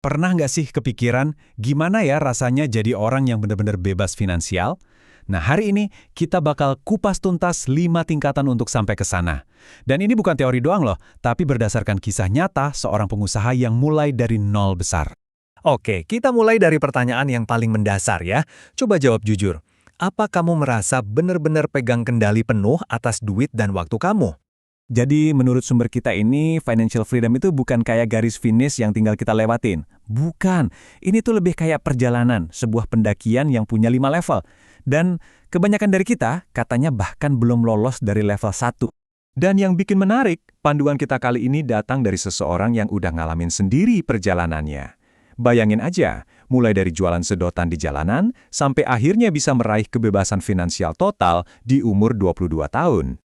Pernah nggak sih kepikiran gimana ya rasanya jadi orang yang benar-benar bebas finansial? Nah, hari ini kita bakal kupas tuntas 5 tingkatan untuk sampai ke sana. Dan ini bukan teori doang loh, tapi berdasarkan kisah nyata seorang pengusaha yang mulai dari nol besar. Oke, kita mulai dari pertanyaan yang paling mendasar ya. Coba jawab jujur. Apa kamu merasa benar-benar pegang kendali penuh atas duit dan waktu kamu? Jadi menurut sumber kita ini, financial freedom itu bukan kayak garis finish yang tinggal kita lewatin. Bukan, ini tuh lebih kayak perjalanan, sebuah pendakian yang punya 5 level. Dan kebanyakan dari kita katanya bahkan belum lolos dari level 1. Dan yang bikin menarik, panduan kita kali ini datang dari seseorang yang udah ngalamin sendiri perjalanannya. Bayangin aja, mulai dari jualan sedotan di jalanan, sampai akhirnya bisa meraih kebebasan finansial total di umur 22 tahun.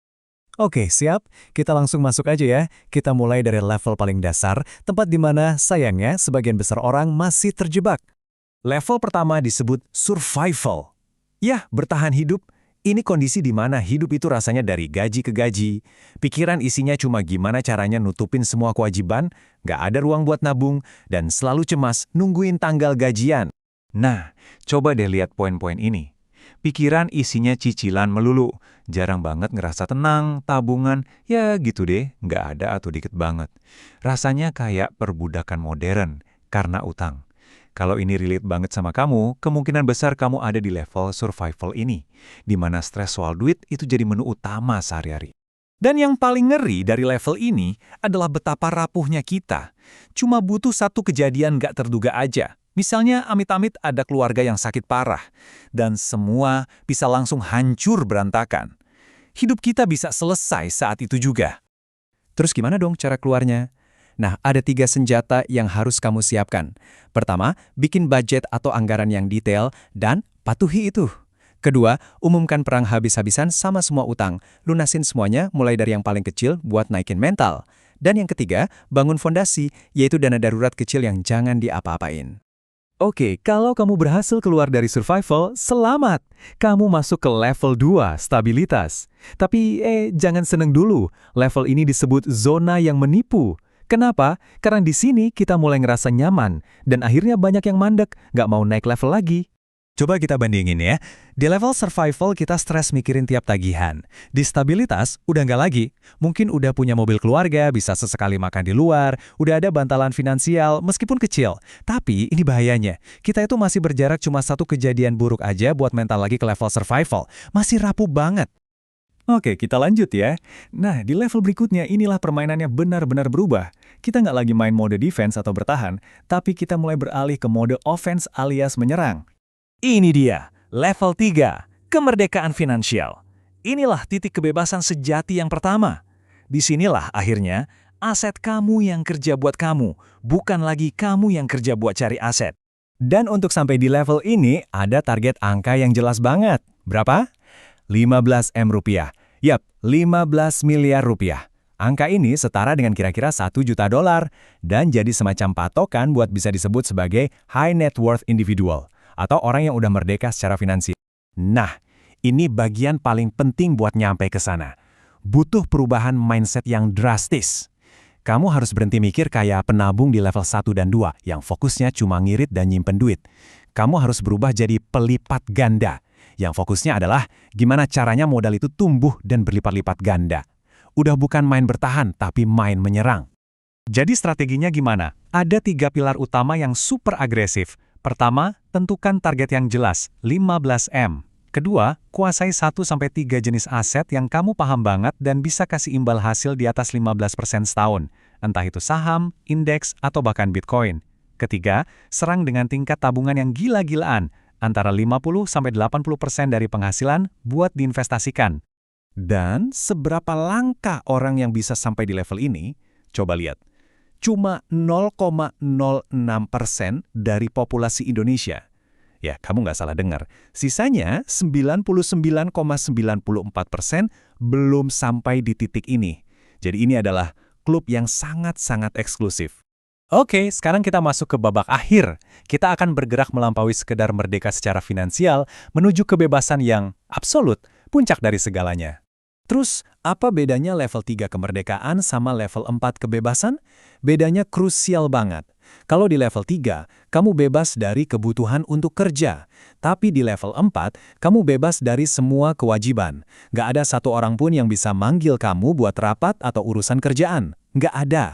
Oke, siap. Kita langsung masuk aja ya. Kita mulai dari level paling dasar, tempat di mana sayangnya sebagian besar orang masih terjebak. Level pertama disebut survival. Ya, bertahan hidup. Ini kondisi di mana hidup itu rasanya dari gaji ke gaji. Pikiran isinya cuma gimana caranya nutupin semua kewajiban, nggak ada ruang buat nabung, dan selalu cemas nungguin tanggal gajian. Nah, coba deh lihat poin-poin ini. Pikiran isinya cicilan melulu, jarang banget ngerasa tenang, tabungan, ya gitu deh, nggak ada atau dikit banget. Rasanya kayak perbudakan modern, karena utang. Kalau ini relate banget sama kamu, kemungkinan besar kamu ada di level survival ini, di mana stres soal duit itu jadi menu utama sehari-hari. Dan yang paling ngeri dari level ini adalah betapa rapuhnya kita. Cuma butuh satu kejadian nggak terduga aja. Misalnya amit-amit ada keluarga yang sakit parah, dan semua bisa langsung hancur berantakan. Hidup kita bisa selesai saat itu juga. Terus gimana dong cara keluarnya? Nah, ada 3 senjata yang harus kamu siapkan. Pertama, bikin budget atau anggaran yang detail dan patuhi itu. Kedua, umumkan perang habis-habisan sama semua utang. Lunasin semuanya mulai dari yang paling kecil buat naikin mental. Dan yang ketiga, bangun fondasi, yaitu dana darurat kecil yang jangan diapa-apain. Oke, kalau kamu berhasil keluar dari survival, selamat! Kamu masuk ke level 2, stabilitas. Tapi, jangan seneng dulu. Level ini disebut zona yang menipu. Kenapa? Karena di sini kita mulai ngerasa nyaman, dan akhirnya banyak yang mandek, nggak mau naik level lagi. Coba kita bandingin ya. Di level survival kita stres mikirin tiap tagihan. Di stabilitas, udah nggak lagi. Mungkin udah punya mobil keluarga, bisa sesekali makan di luar, udah ada bantalan finansial, meskipun kecil. Tapi ini bahayanya. Kita itu masih berjarak cuma satu kejadian buruk aja buat mental lagi ke level survival. Masih rapuh banget. Oke, kita lanjut ya. Nah, di level berikutnya inilah permainannya benar-benar berubah. Kita nggak lagi main mode defense atau bertahan, tapi kita mulai beralih ke mode offense alias menyerang. Ini dia, level 3, kemerdekaan finansial. Inilah titik kebebasan sejati yang pertama. Disinilah akhirnya, aset kamu yang kerja buat kamu, bukan lagi kamu yang kerja buat cari aset. Dan untuk sampai di level ini, ada target angka yang jelas banget. Berapa? 15 M rupiah. Yap, 15 miliar rupiah. Angka ini setara dengan kira-kira 1 juta dolar dan jadi semacam patokan buat bisa disebut sebagai high net worth individual atau orang yang udah merdeka secara finansial. Nah, ini bagian paling penting buat nyampe ke sana. Butuh perubahan mindset yang drastis. Kamu harus berhenti mikir kayak penabung di level 1 dan 2 yang fokusnya cuma ngirit dan nyimpen duit. Kamu harus berubah jadi pelipat ganda, yang fokusnya adalah gimana caranya modal itu tumbuh dan berlipat-lipat ganda. Udah bukan main bertahan, tapi main menyerang. Jadi strateginya gimana? Ada 3 pilar utama yang super agresif. Pertama, tentukan target yang jelas, 15M. Kedua, kuasai 1-3 jenis aset yang kamu paham banget dan bisa kasih imbal hasil di atas 15% setahun. Entah itu saham, indeks, atau bahkan Bitcoin. Ketiga, serang dengan tingkat tabungan yang gila-gilaan, antara 50-80% dari penghasilan buat diinvestasikan. Dan seberapa langka orang yang bisa sampai di level ini? Coba lihat. Cuma 0,06% dari populasi Indonesia. Ya, kamu nggak salah dengar. Sisanya 99,94% belum sampai di titik ini. Jadi ini adalah klub yang sangat-sangat eksklusif. Oke, sekarang kita masuk ke babak akhir. Kita akan bergerak melampaui sekedar merdeka secara finansial menuju kebebasan yang absolut, puncak dari segalanya. Terus, apa bedanya level 3 kemerdekaan sama level 4 kebebasan? Bedanya krusial banget. Kalau di level 3, kamu bebas dari kebutuhan untuk kerja. Tapi di level 4, kamu bebas dari semua kewajiban. Nggak ada satu orang pun yang bisa manggil kamu buat rapat atau urusan kerjaan. Nggak ada.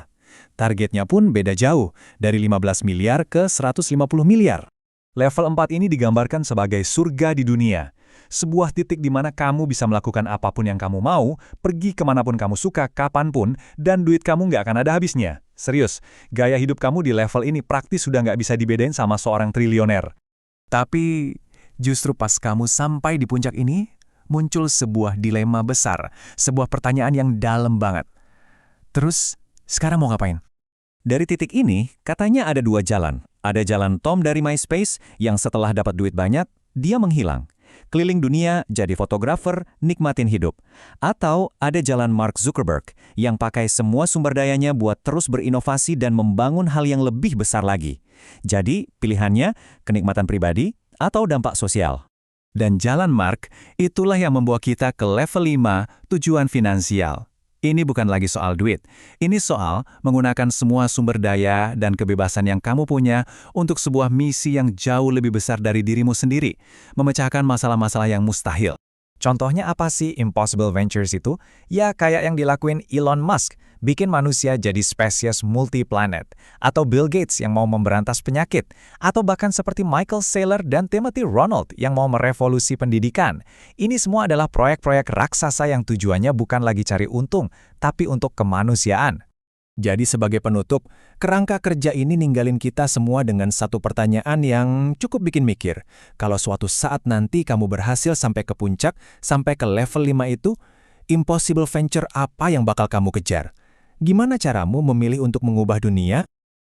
Targetnya pun beda jauh, dari 15 miliar ke 150 miliar. Level 4 ini digambarkan sebagai surga di dunia. Sebuah titik di mana kamu bisa melakukan apapun yang kamu mau, pergi kemanapun kamu suka, kapanpun, dan duit kamu nggak akan ada habisnya. Serius, gaya hidup kamu di level ini praktis sudah nggak bisa dibedain sama seorang triliuner. Tapi, justru pas kamu sampai di puncak ini, muncul sebuah dilema besar, sebuah pertanyaan yang dalam banget. Terus, sekarang mau ngapain? Dari titik ini, katanya ada dua jalan. Ada jalan Tom dari MySpace yang setelah dapat duit banyak, dia menghilang. Keliling dunia, jadi fotografer, nikmatin hidup. Atau ada jalan Mark Zuckerberg yang pakai semua sumber dayanya buat terus berinovasi dan membangun hal yang lebih besar lagi. Jadi, pilihannya kenikmatan pribadi atau dampak sosial. Dan jalan Mark, itulah yang membawa kita ke level 5, tujuan finansial. Ini bukan lagi soal duit. Ini soal menggunakan semua sumber daya dan kebebasan yang kamu punya untuk sebuah misi yang jauh lebih besar dari dirimu sendiri, memecahkan masalah-masalah yang mustahil. Contohnya apa sih Impossible Ventures itu? Ya kayak yang dilakuin Elon Musk, bikin manusia jadi spesies multi-planet. Atau Bill Gates yang mau memberantas penyakit. Atau bahkan seperti Michael Saylor dan Timothy Ronald yang mau merevolusi pendidikan. Ini semua adalah proyek-proyek raksasa yang tujuannya bukan lagi cari untung, tapi untuk kemanusiaan. Jadi sebagai penutup, kerangka kerja ini ninggalin kita semua dengan satu pertanyaan yang cukup bikin mikir. Kalau suatu saat nanti kamu berhasil sampai ke puncak, sampai ke level 5 itu, impossible venture apa yang bakal kamu kejar? Gimana caramu memilih untuk mengubah dunia